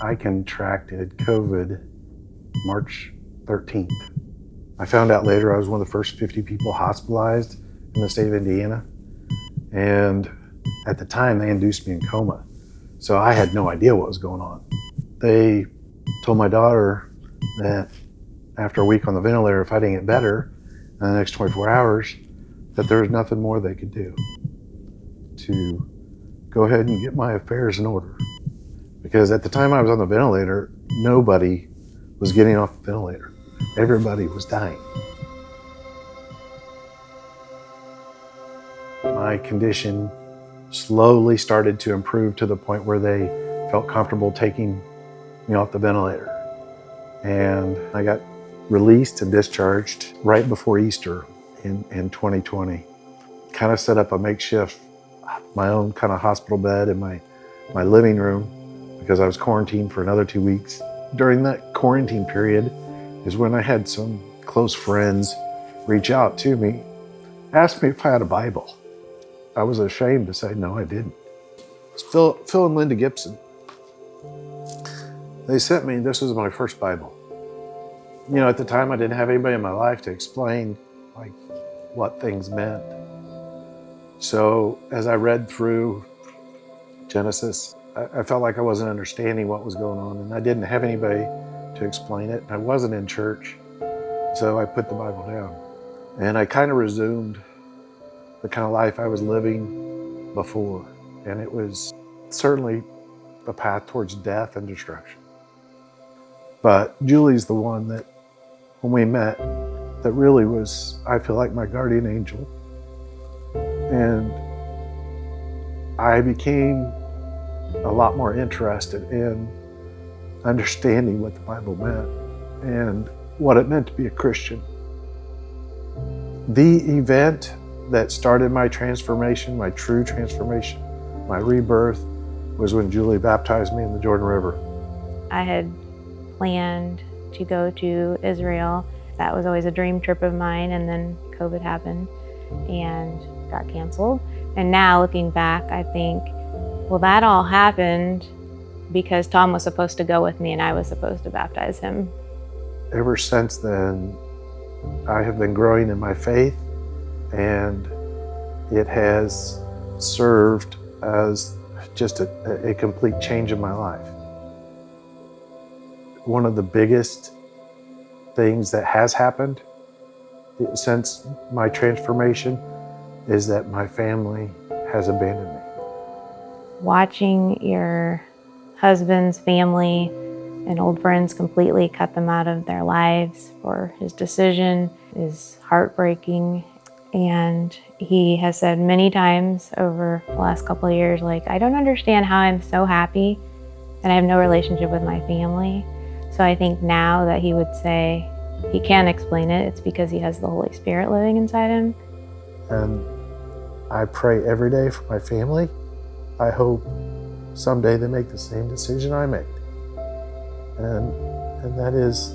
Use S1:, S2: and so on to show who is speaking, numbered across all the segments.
S1: I contracted COVID March 13th. I found out later I was one of the first 50 people hospitalized in the state of Indiana. And at the time, they induced me in coma. So I had no idea what was going on. They told my daughter that after a week on the ventilator, if I didn't get better in the next 24 hours, that there was nothing more they could do to go ahead and get my affairs in order. Because at the time I was on the ventilator, nobody was getting off the ventilator. Everybody was dying. My condition slowly started to improve to the point where they felt comfortable taking me off the ventilator. And I got released and discharged right before Easter in 2020. Kind of set up a makeshift, my own kind of hospital bed in my living room because I was quarantined for another 2 weeks. During that quarantine period is when I had some close friends reach out to me, ask me if I had a Bible. I was ashamed to say no, I didn't. It's Phil and Linda Gibson. They sent me, this was my first Bible. You know, at the time I didn't have anybody in my life to explain like what things meant. So as I read through Genesis, I felt like I wasn't understanding what was going on, and I didn't have anybody to explain it. I wasn't in church, so I put the Bible down. And I kind of resumed the kind of life I was living before. And it was certainly a path towards death and destruction. But Julie's the one that, when we met, that really was, I feel like, my guardian angel. And I became a lot more interested in understanding what the Bible meant and what it meant to be a Christian. The event that started my transformation, my true transformation, my rebirth, was when Julie baptized me in the Jordan River.
S2: I had planned to go to Israel. That was always a dream trip of mine, and then COVID happened and got canceled. And now looking back, I think, well, that all happened because Tom was supposed to go with me and I was supposed to baptize him.
S1: Ever since then, I have been growing in my faith, and it has served as just a complete change in my life. One of the biggest things that has happened since my transformation is that my family has abandoned me.
S2: Watching your husband's family and old friends completely cut them out of their lives for his decision is heartbreaking. And he has said many times over the last couple of years, like, I don't understand how I'm so happy and I have no relationship with my family. So I think now that he would say he can explain it, it's because he has the Holy Spirit living inside him.
S1: And I pray every day for my family. I hope someday they make the same decision I made. And that is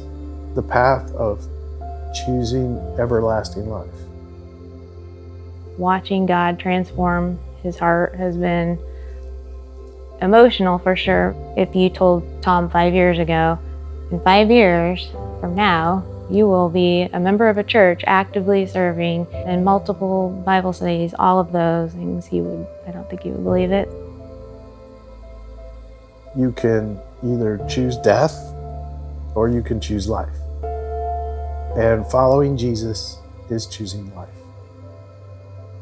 S1: the path of choosing everlasting life.
S2: Watching God transform his heart has been emotional for sure. If you told Tom 5 years ago, in 5 years from now, you will be a member of a church actively serving in multiple Bible studies, all of those things, I don't think he would believe it.
S1: You can either choose death or you can choose life. And following Jesus is choosing life.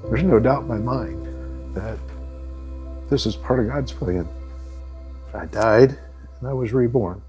S1: There's no doubt in my mind that this is part of God's plan. I died and I was reborn.